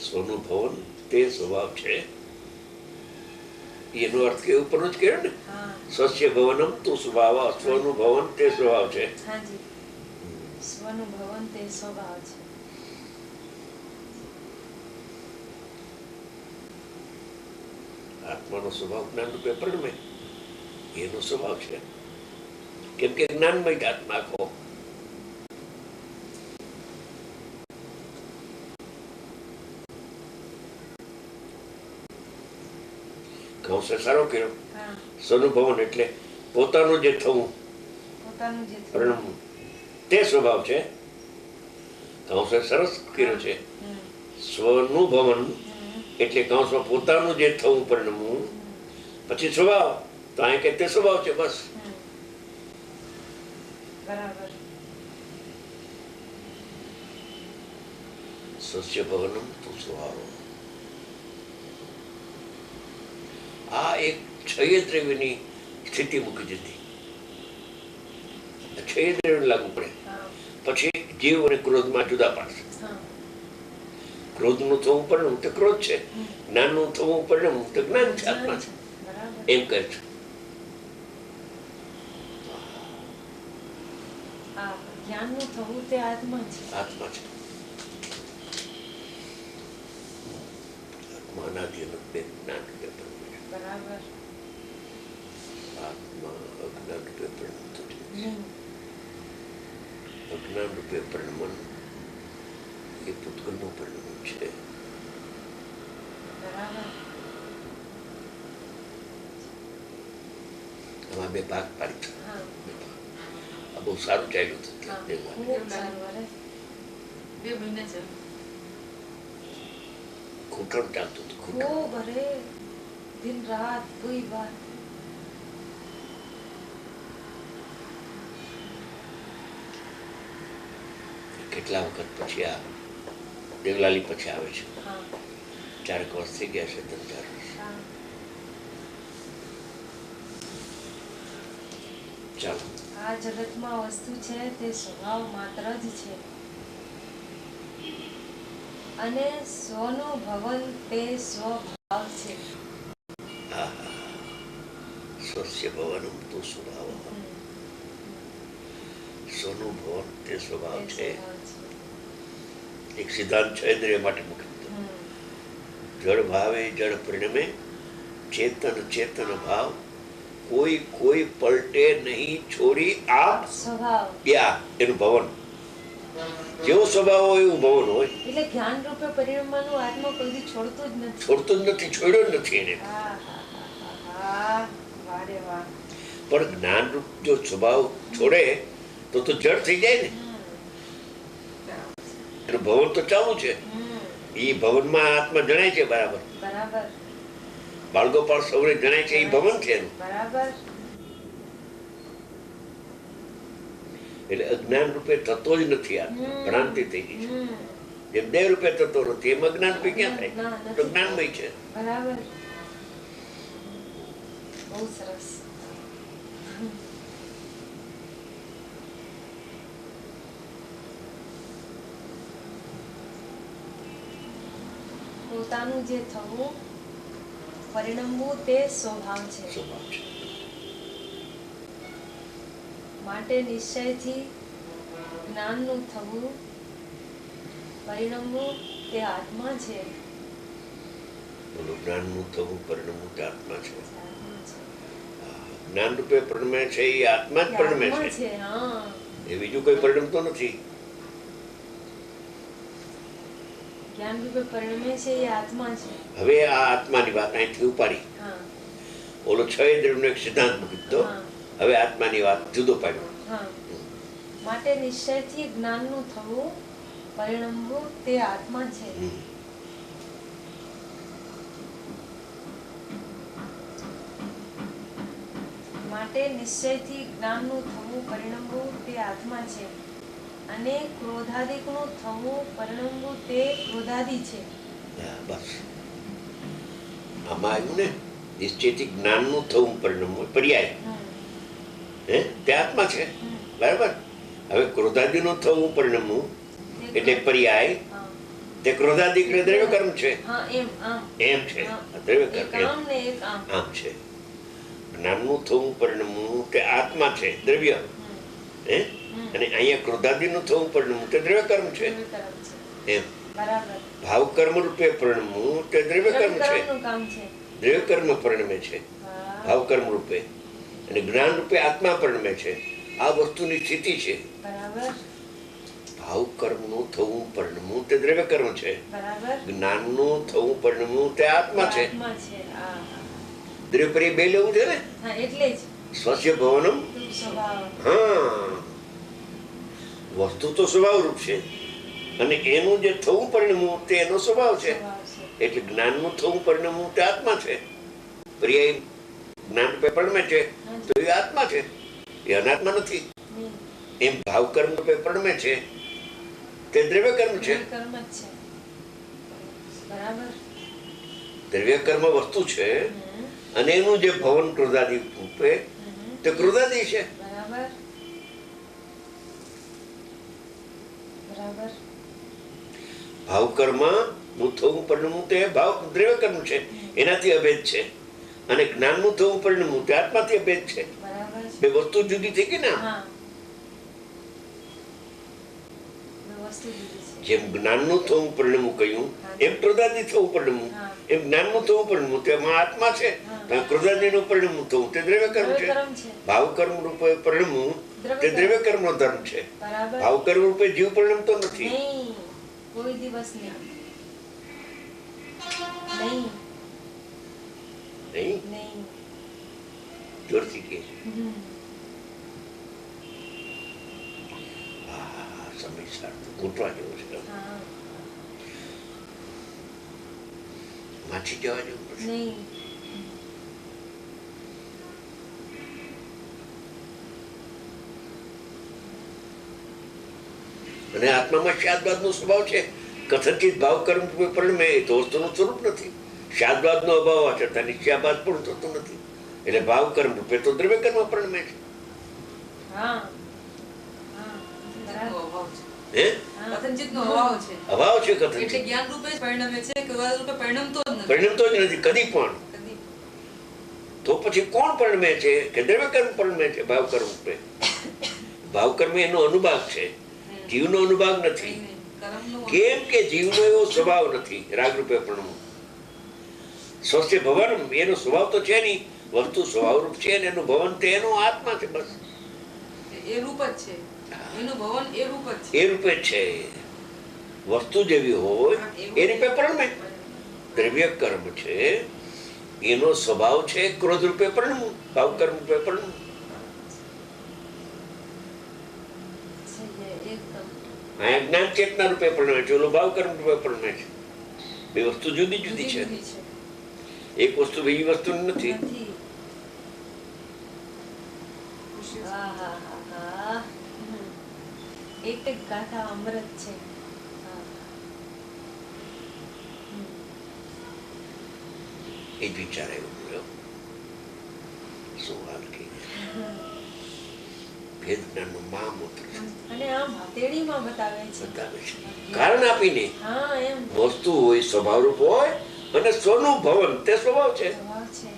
સ્વનું ભવન તે સ્વભાવ છે. એનો અર્થ કે ઉપરનો જ કર્યો ને, સ્વસ્ય ભવનમ તું સ્વભાવ. સ્વનું ભવન તે સ્વભાવ છે. સ્વનું ભવન તે સ્વભાવ છે. આત્માનો સ્વભાવ જ્ઞાન રૂપે પરિણમે, એનો સ્વભાવ છે. કેમ કે જ્ઞાનમય જ આત્મા આખો. કૌશે સારો કર્યો. સ્વનુભવન એટલે પોતાનું જે થવું, પરિણમવું તે સ્વભાવ છે. કૌશે સરસ કર્યો છે. સ્વનુભવન એટલે કૌશમાં પોતાનું જે થવું, પરિણમવું, પછી સ્વભાવ. તો અહીં કે તે સ્વભાવ છે. બસ બરાબર. સ્વસ્ય ભવનમ તું સ્વભાવ. આ એક ક્ષયદ્રવ્યની સ્થિતિ મૂકી દીધી. ક્ષયદ્રવ્ય લાગુ પડે પછી જીવ અને ક્રોધમાં જુદા પાડશે. ક્રોધનું થવું પરિણમ તો ક્રોધ છે, જ્ઞાનનું થવું પરિણમ તો જ્ઞાન છે, આત્મા છે. એમ કહે છે. જ્ઞાનનું થવું તે આત્મા છે. આત્મા છે. આત્મા અનાદિ અનંત જ્ઞાન રૂપે પરિણમે. બરાબર. આત્મા અજ્ઞાન રૂપે પરિણમતો છે. અજ્ઞાન રૂપે પરિણમન એ પૂતગલનું પરિણમન છે. આમાં બે ભાગ પાડી છે. આ બહુ સારું ચાલ્યું હતું. 2 મહિના છે. ઘૂંટણ ચાલતું હતું. ખૂબ અરે દિન રાત કોઈ વાર. કેટલા વખત પછી આ દેવલાલી પછી આવે છે. 4 વર્ષ થઈ ગયા છે. 3-4 વર્ષ. ચાલો. આ જગતમાં વસ્તુ છે તે સ્વભાવ માત્ર જ છે અને સ્વનું ભવન તે સ્વભાવ છે. સ્વસ્ય ભવનમ તું સ્વભાવ. સ્વનું ભવન તે સ્વભાવ છે. એક સિદ્ધાંત છે ઇન્દ્રિય માટે મૂકી દીધો. જળ ભાવે જળ પરિણમે, ચેતન ચેતન ભાવ, કોઈ કોઈ પલટે નહીં છોડી આપ સ્વભાવ. એનું ભવન જેવો સ્વભાવ હોય એવું ભવન હોય. એટલે જ્ઞાન રૂપે પરિણમવાનું આત્મા કોઈ છોડતો જ નથી. છોડતો જ નથી, છોડ્યો જ નથી એને. પણ જ્ઞાન રૂપ જો સ્વભાવ છોડે તો જડ થઈ જાય ને. એનું ભવન તો ચાલુ છે. એ ભવનમાં આત્મા જણાય છે. બરાબર. બાળગોપાળ સૌને જણાય છે. એ ભવન છે એનું. એટલે અજ્ઞાન રૂપે થતો જ નથી. આ ભ્રાંતિ થઈ ગઈ છે. જેમ દેવ રૂપે થતો નથી એમ અજ્ઞાન રૂપે ક્યાં થાય? તો જ્ઞાનમય છે. બરાબર. બહુ સરસ. પોતાનું જે થવું, પરિણમવું તે સ્વભાવ છે. માટે નિશ્ચયથી જ્ઞાનનું થવું, પરિણમવું તે આત્મા છે. જ્ઞાનનું થવું, પરિણમવું તે આત્મા છે. જ્ઞાન રૂપે પરિણમે છે એ આત્મા જ પરિણમે છે. એ બીજું કોઈ પરિણમતો નથી. જ્ઞાન રૂપે પરિણમે છે એ આત્મા છે. હવે આ આત્માની વાત અહીંથી ઉપાડી. ઓલો 6 ઇન્દ્રિયનો એક સિદ્ધાંત મૂકી દીધો. હવે આત્માની વાત જુદો પાડ્યો. માટે નિશ્ચયથી જ્ઞાનનું થવું, પરિણમવું તે આત્મા છે. માટે નિશ્ચયથી જ્ઞાનનું થવું, પરિણમવું તે આત્મા છે અને ક્રોધાદિકનું થવું, પરિણમવું તે ક્રોધાદિ છે. બસ આમાં આવ્યું ને, નિશ્ચયથી જ્ઞાનનું થવું, પરિણમવું પર્યાય તે આત્મા છે. બરાબર. હવે ક્રોધાદિનું થવું, પરિણમવું એટલે પર્યાય તે ક્રોધાદિક ને દ્રવ્ય કર્મ છે. હા એમ આમ એમ છે હા. દ્રવ્ય એક કર્મ આમ ને એક આમ. આમ છે. જ્ઞાનનું થવું પરિણમવું તે આત્મા છે દ્રવ્ય. હે અને અહીંયા ક્રોધાદિનું થવું પરિણમવું તે દ્રવ્ય કર્મ છે. દ્રવ્ય કર્મ છે. એમ બરાબર. ભાવ કર્મ રૂપે પરિણમવું તે દ્રવ્ય કર્મ છે. કર્મનું કામ છે. દ્રવ્ય કર્મ પરિણમે છે હા. ભાવ કર્મ રૂપે, અને જ્ઞાન રૂપે આત્મા પરિણમે છે. આ વસ્તુની સ્થિતિ છે. બરાબર. ભાવ કર્મનું થવું પરિણમવું તે દ્રવ્ય કર્મ છે. બરાબર. જ્ઞાનનું થવું પરિણમવું તે આત્મા છે. આત્મા છે. હા હા. દ્રવ્ય પરી બે લેવું છે ને. હા એટલે જ સ્વસ્ય ભવનમ. સ્વભાવ. હા, વસ્તુ તો સ્વભાવ રૂપ છે અને એનું જે થવું પરિણમવું તે એનો સ્વભાવ છે. સ્વભાવ છે. એટલે જ્ઞાનનું થવું પરિણમવું તે આત્મા છે. પર્યાય જ્ઞાન રૂપે પરિણમે છે તો એ આત્મા છે, એ અનાત્મા નથી. નહીં. એમ ભાવ કર્મ રૂપે પરિણમે છે તે દ્રવ્ય કર્મ છે. દ્રવ્ય કર્મ જ છે. બરાબર. દ્રવ્ય કર્મ વસ્તુ છે હમ. અને એનું જે ભવન ક્રોધાદિ રૂપે તે ક્રોધાદિ છે. બરાબર. બરાબર. ભાવ કર્મ નું થવું પરિણમવું તે ભાવ દ્રવ્ય કર્મ છે, એનાથી અભેદ છે. અને જ્ઞાનનું થવું પરિણમવું તે આત્માથી અભેદ છે. બરાબર છે. બે વસ્તુ જુદી થઈ ગઈ ને. હા. બે વસ્તુ જુદી છે. જેમ જ્ઞાનનું થવું પરિણમવું કહ્યું એમ ક્રોધાદિ થવું પરિણમવું, હા. એમ જ્ઞાનનું થવું પરિણમવું તેમાં આત્મા છે. હા. ક્રોધાદિનું પરિણમવું થવું તે દ્રવ્ય કર્મ દ્રવ્ય છે. કર્મ છે. ભાવ કર્મ રૂપે પરિણમવું તે દ્રવ્ય દ્રવ્ય કર્મનો ધર્મ છે. બરાબર. ભાવ કર્મ રૂપે જીવ પરિણમતો નથી. નહીં. કોઈ દિવસ નહીં. નહીં. નહીં, નહીં. જોરથી કહે છે. હમ. આ સમય સારું ઘૂંટવા જેવો છે. હા. માછી જવા જેવું નથી. નહીં. અને આત્મામાં શાદવાદનો સ્વભાવ છે. કથનચિત ભાવ કર્મ રૂપે પરિણમે એ તો વસ્તુનું સ્વરૂપ નથી. શાદવાદનો અભાવ હોવા છતાં નિશ્ચયાબાદ પણ થતું નથી. એટલે ભાવ કર્મ રૂપે તો દ્રવ્ય કર્મ પરિણમે છે. હા. હા. બરાબર. હે હા. કથનચિતનો અભાવ છે. અભાવ છે એટલે કથનચિત, જ્ઞાન રૂપે જ પરિણમે છે, ક્રોધ રૂપે પરિણમતો જ નથી. પરિણમતો જ નથી કદી પણ. કદી. તો પછી કોણ પરિણમે છે કે દ્રવ્ય કર્મ પરિણમે છે ભાવ કર્મ રૂપે? ભાવ કર્મ એનો અનુભાગ છે, જીવનો અનુભાગ નથી. નહીં, નહીં. કર્મનો કેમ કે જીવનો એવો સ્વભાવ નથી રાગ રૂપે પરિણમવું. સ્વસ્ય ભવન એનો સ્વભાવ તો છે નહીં, વસ્તુ સ્વભાવ રૂપ છે અને એનું ભવન તે એનો આત્મા છે. બસ એ રૂપ જ છે. એનું ભવન એ રૂપ જ છે. એ રૂપે જ છે. વસ્તુ જેવી હોય એ રૂપે પરિણમે. દ્રવ્ય કર્મ છે એનો સ્વભાવ છે ક્રોધ રૂપે પરિણમવું, ભાવ કર્મ રૂપે પરિણમવું. છે એકદમ. આ જ્ઞાન ચેતના રૂપે પરિણમે છે, ઓલો ભાવ કર્મ રૂપે પરિણમે છે. બે વસ્તુ જુદી જુદી છે. જુદી છે. એક વસ્તુ બીજી વસ્તુ નથી. નથી. હા, હા, હા, હા. હમ. એક એક ગાથા અમૃત છે. હા. હમ. એ જ વિચાર આવ્યો. શું વાત કહી. ભેદ જ્ઞાનનું મહામૂત્ર છે. અને આમ હથેળીમાં બતાવે છે. બતાવે છે કારણ આપીને. હા એમ વસ્તુ હોય સ્વભાવરૂપ હોય અને સ્વનું ભવન તે સ્વભાવ છે. સ્વભાવ છે.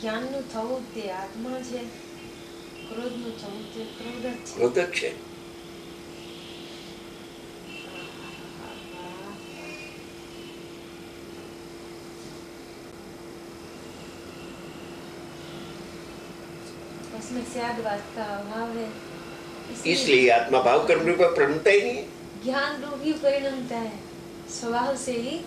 જ્ઞાનનું થવું તે આત્મા છે, ક્રોધનું થવું તે ક્રોધ જ છે. ક્રોધ જ છે. उसमें स्यादवाद का अभाव है, इसलिए आत्मा भाव कर्म रूपे परिणमता ही नहीं. ज्ञान रूप ही परिणमता है, स्वभाव से ही.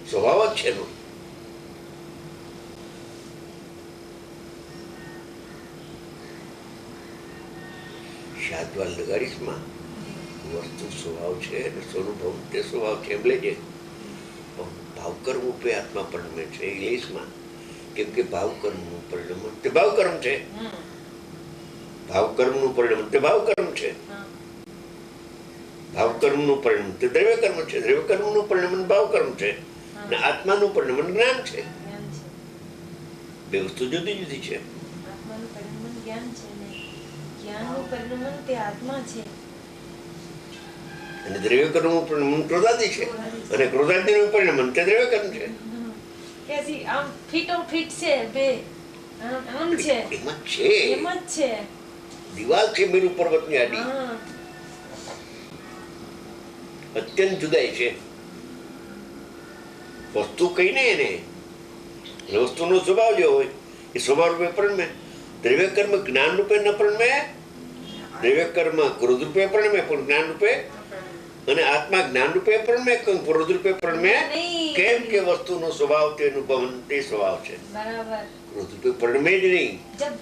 સ્વભાવ જ છે એનો. શાદવાલ લગાડીશ માં વસ્તુ સ્વભાવ છે અને સ્વનું ભવ તે સ્વભાવ છે એમ લેજે. ભાવ કર્મ રૂપે આત્મા પરિણમે છે એ લઈશ માં. કેમ કે ભાવ કર્મનું પરિણમન તે ભાવ કર્મ છે. ભાવ કર્મનું પરિણમન તે ભાવ કર્મ છે. ભાવ કર્મનું પરિણમન તે દ્રવ્ય કર્મ છે. દ્રવ્ય કર્મનું પરિણમન ભાવ કર્મ છે. અને આત્માનું પરિણમન જ્ઞાન છે. જ્ઞાન છે. બે વસ્તુ જુદી જુદી છે. આત્માનું પરિણમન જ્ઞાન છે ને જ્ઞાનનું પરિણમન તે આત્મા છે. અને દ્રવ્ય કર્મનું પરિણામ ક્રોધાદી છે, અને ક્રોધાદીનું પરિણામ તે દ્રવ્ય કર્મ છે. કેસી આમ ફીટો ફીટ છે બે, આમ છે એમાં છે, એમ જ છે. દિવાલ છે મેરુ પર્વતની આડી, હા અત્યંત જુદાઈ છે. વસ્તુ કઈ નહીં એને, વસ્તુનો સ્વભાવ જે હોય એ સ્વભાવ રૂપે પરિણમે. દ્રવ્ય કર્મ જ્ઞાન રૂપે ન પરિણમે, દ્રવ્ય કર્મ ક્રોધ રૂપે પરિણમે પણ જ્ઞાન રૂપે, અને આત્મા જ્ઞાન રૂપે પરિણમે ક્રોધ રૂપે પરિણમે. કેમ કે વસ્તુનો સ્વભાવ તેનું ભવન તે સ્વભાવ છે, बराबर. क्रोध रूपे परिणमे જ નહીં.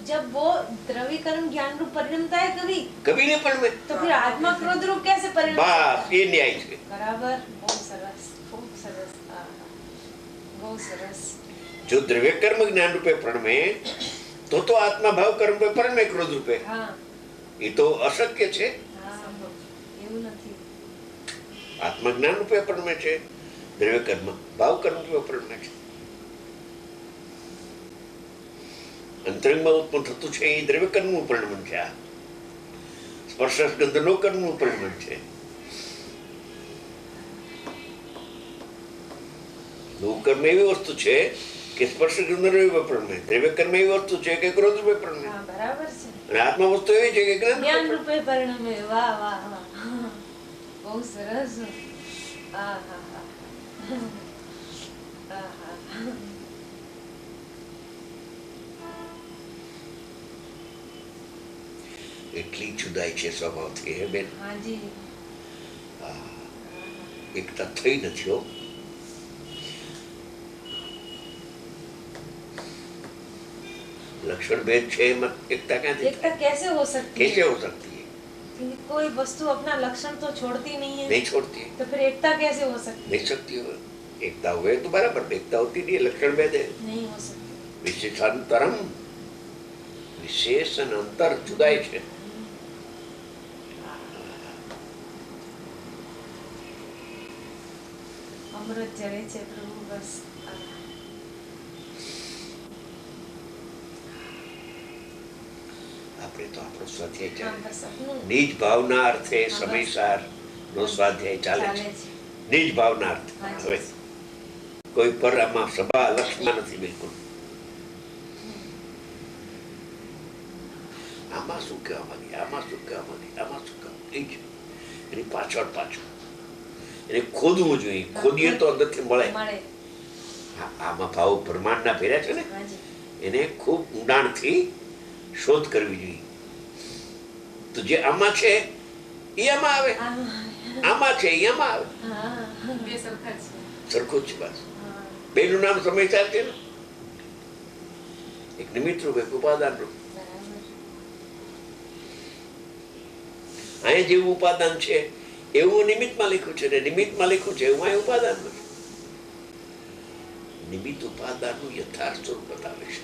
जब वो द्रव्य कर्म ज्ञान रूप परिणमता है कभी, કભી નહીં પરિણમે. तो फिर आत्मा क्रोध रूप कैसे परिणम? બસ એ ન્યાય છે. बराबर. बहुत सरस, खूब सरस. बहुत सरस. જો દ્રવ્ય કર્મ જ્ઞાન રૂપે પરિણમે તો આત્મા ભાવ કર્મ રૂપે પરિણમે ક્રોધ રૂપે. हाँ એ તો અશક્ય છે. हाँ એવું નથી. આત્મા જ્ઞાન રૂપે પરિણમે છે, દ્રવ્ય કર્મ ભાવ કર્મ રૂપે પરિણમે છે. અંતરંગમાં ઉત્પન્ન થતું છે એ દ્રવ્ય કર્મનું પરિણમન છે. આ સ્પર્શ ગંધનો કર્મનું પરિણમન છે. કર્મ એવી વસ્તુ છે કે સ્પર્શ ગંધ રૂપે પરિણમે, દ્રવ્ય કર્મ એવી વસ્તુ છે કે ક્રોધ રૂપે પરિણમે, हाँ बराबर છે. અને આત્મા વસ્તુ એવી છે કે જ્ઞાન રૂપે પરિણમે. વાહ વાહ વાહ, બહુ સરસ. હા હા હા હા હા. એટલી જુદાઈ છે સ્વભાવથી. હે બેન, हाँ जी. એકતા થઈ નથી. હો, लक्षण भेद छे मत एकता क्या थी? एकता कैसे हो सकती कैसे है? हो सकती है? क्योंकि कोई वस्तु अपना लक्षण तो छोड़ती नहीं है. नहीं छोड़ती है, तो फिर एकता कैसे हो सकती नहीं सकती हो. एकता हुए तो बराबर, एकता होती नहीं है, लक्षण भेद है. है? नहीं हो सकती. विशेषांतरम, विशेषण अंतर जुदाई है. અમૃત જળે છે પ્રભુ બસ. આપણે તો આપણો સ્વાધ્યાય હા, ચાલે. બસ આપનું નિજ ભાવના અર્થે સમયસાર નો સ્વાધ્યાય ચાલે ચાલે છે. છે. નિજ ભાવના અર્થે. હા, હવે કોઈ પર આમાં સભા લક્ષમાં નથી બિલકુલ. આમાં શું કહેવા માંગે, આમાં શું કહેવા માંગે, આમાં શું કહેવા માંગે, એ જ એની પાછળ એને ખોદવું જોઈએ. ખોદીએ તો અંદરથી મળે. મળે. આમાં ભાવ બ્રહ્માંડના ભેર્યા છે ને, હાજી. એને ખૂબ ઊંડાણથી શોધ કરવી જોઈએ. તો જે આમાં છે એ આમાં આવે, આમાં છે એ આમાં આવે, હા બે સરખા છે. સરખું જ છે. બસ હા બેનું નામ સમયસાર છે ને, એક નિમિત્ત રૂપ, એક ઉપાદાન રૂપ. બરાબર. અહીંયા જેવું ઉપાદાન છે એવું નિમિત્તમાં લખ્યું છે, ને નિમિત્તમાં લખ્યું છે એવું અહીંયા ઉપાદાનમાં છે. નિમિત્ત ઉપાદાનનું યથાર્થ સ્વરૂપ બતાવે છે.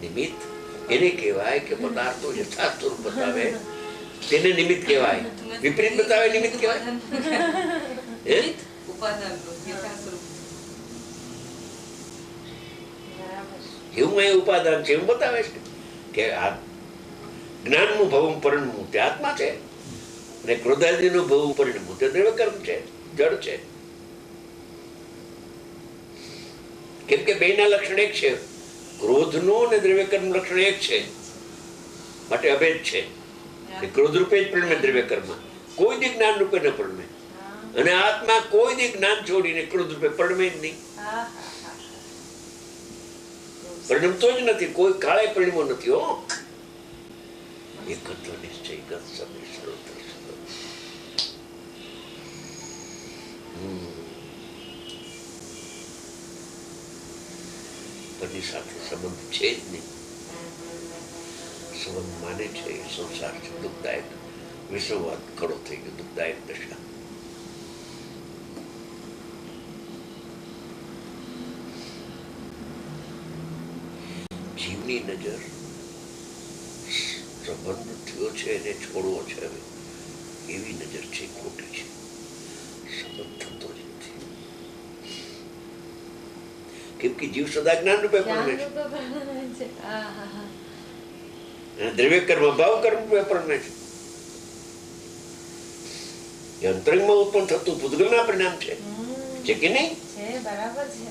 નિમિત્ત એને કહેવાય કે પદાર્થો યથાર્થ સ્વરૂપ બતાવે, તેને નિમિત્ત કહેવાય. વિપરીત બતાવે નિમિત્ત કહેવાય. હે? ઉપાદાનનું યથાર્થ સ્વરૂપ. બરાબર. એવું અહીંયા ઉપાદાન છે એવું બતાવે છે કે આ જ્ઞાનનું ભવમ પરિણમવું તે આત્મા છે, અને ક્રોધાદીનું ભવમ પરિણમવું તે દ્રવ્ય કર્મ છે, જળ છે. કેમ કે બેના લક્ષણ એક છે. ક્રોધનું અને દ્રવ્ય કર્મ લક્ષણ એક છે, માટે અભેદ છે. એ ક્રોધ રૂપે જ પરિણમે દ્રવ્ય કર્મ, કોઈ દી જ્ઞાન રૂપે ન પરિણમે. હા અને આત્મા કોઈ દી જ્ઞાન છોડીને ક્રોધ રૂપે પરિણમે જ નહીં. હા હા. પરિણમતો જ નથી, કોઈ કાળે પરિણમો નથી. હો, એકત્વ નિશ્ચય ગત સમય સર્વત્ર સદો. પતિ સાથે સંબંધ છે જ નહીં. સંબંધ માને છે એ સંસાર છે દુઃખદાયક. વિશ્વવાદ ખડો થઈ ગયો, દુઃખદાયક દશા. જીવની નજર સંબંધ થયો છે એને છોડવો છે, હવે એવી નજર છે, ખોટી છે. સંબંધ થતો જ નથી. કેમ કે જીવ સદા જ્ઞાન રૂપે પરિણમે છે, જ્ઞાન રૂપે પરિણમે છે. હા હા હા. અને દ્રવ્ય કર્મ ભાવ કર્મ રૂપે પરિણમે છે. એ અંતરંગમાં ઉત્પન્ન થતું પૂતગલના પરિણામ છે છે કે નહીં? છે બરાબર છે.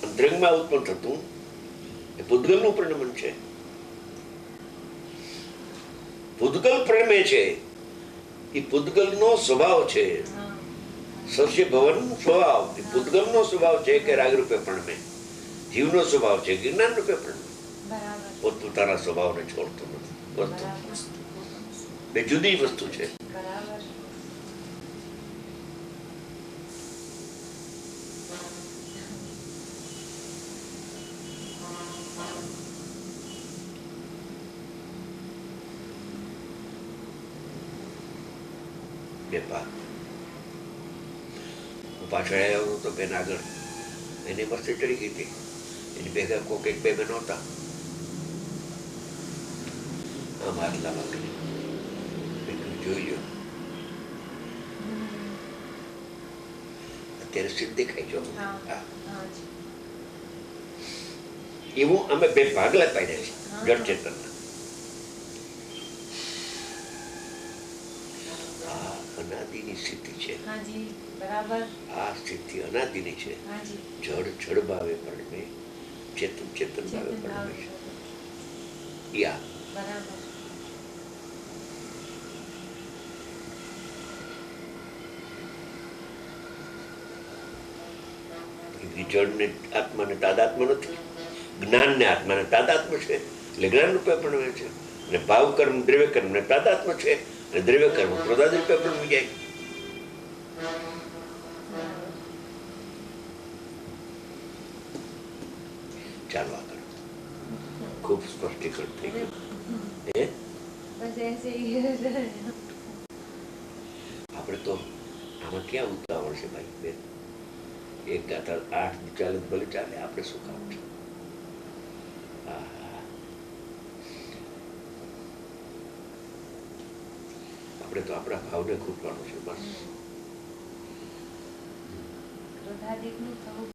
અંતરંગમાં ઉત્પન્ન થતું એ પૂતગલનું પરિણામ છે. પૂતગલ પ્રણમે છે એ પૂતગલનો સ્વભાવ છે. હા સસ્ય ભવન સ્વભાવ એ પૂતગલનો સ્વભાવ છે કે રાગ રૂપે પ્રણમે. જીવનો સ્વભાવ છે કે જ્ઞાન રૂપે પ્રણમે. બરાબર પોતપોતાના સ્વભાવને છોડતો નથી. વસ્તુ બરાબર બે જુદી વસ્તુ છે. બરાબર. બે ભાગ. હું પાછળ આવ્યો તો બેન આગળ એની મસ્તી ચડી ગઈ હતી. એની ભેગા કોક એક બે બહેનો હતા. આમ આટલા વાગે જોઈ લો અત્યારે સીધ દેખાય જો. હા હા. હા જી. એવું અમે બે ભાગલા પાડ્યા છે હા. જળ ચેતનના. આ અનાદિની સ્થિતિ છે. હા જી બરાબર. આ સ્થિતિ અનાદિની છે. હા જી. જળ જળ ભાવે પરણે, ચેતન ચેતન ભાવે ચેતન ભાવ પરણે. છે. યા બરાબર જળને આત્માને તાદાત્મ નથી, જ્ઞાનને આત્માને તાદાત્મ છે એટલે જ્ઞાન રૂપે પણ છે. અને ભાવ કર્મ દ્રવ્ય કર્મ ને તાદાત્મ છે અને દ્રવ્ય કર્મ ક્રોધાદ રૂપે પણ જાય. ચાલો આગળ. ખૂબ સ્પષ્ટીકરણ થઈ ગયું. હે બસ એસે આપણે તો આમાં ક્યાં ઉતાવળ છે ભાઈ બેન? એક ગાતા 8 ચાલે ભલે ચાલે, આપણે શું કામ છે? આહા. આપણે તો આપણા ભાવને ખૂટવાનું છે બસ. ક્રોધાદિકનું થવું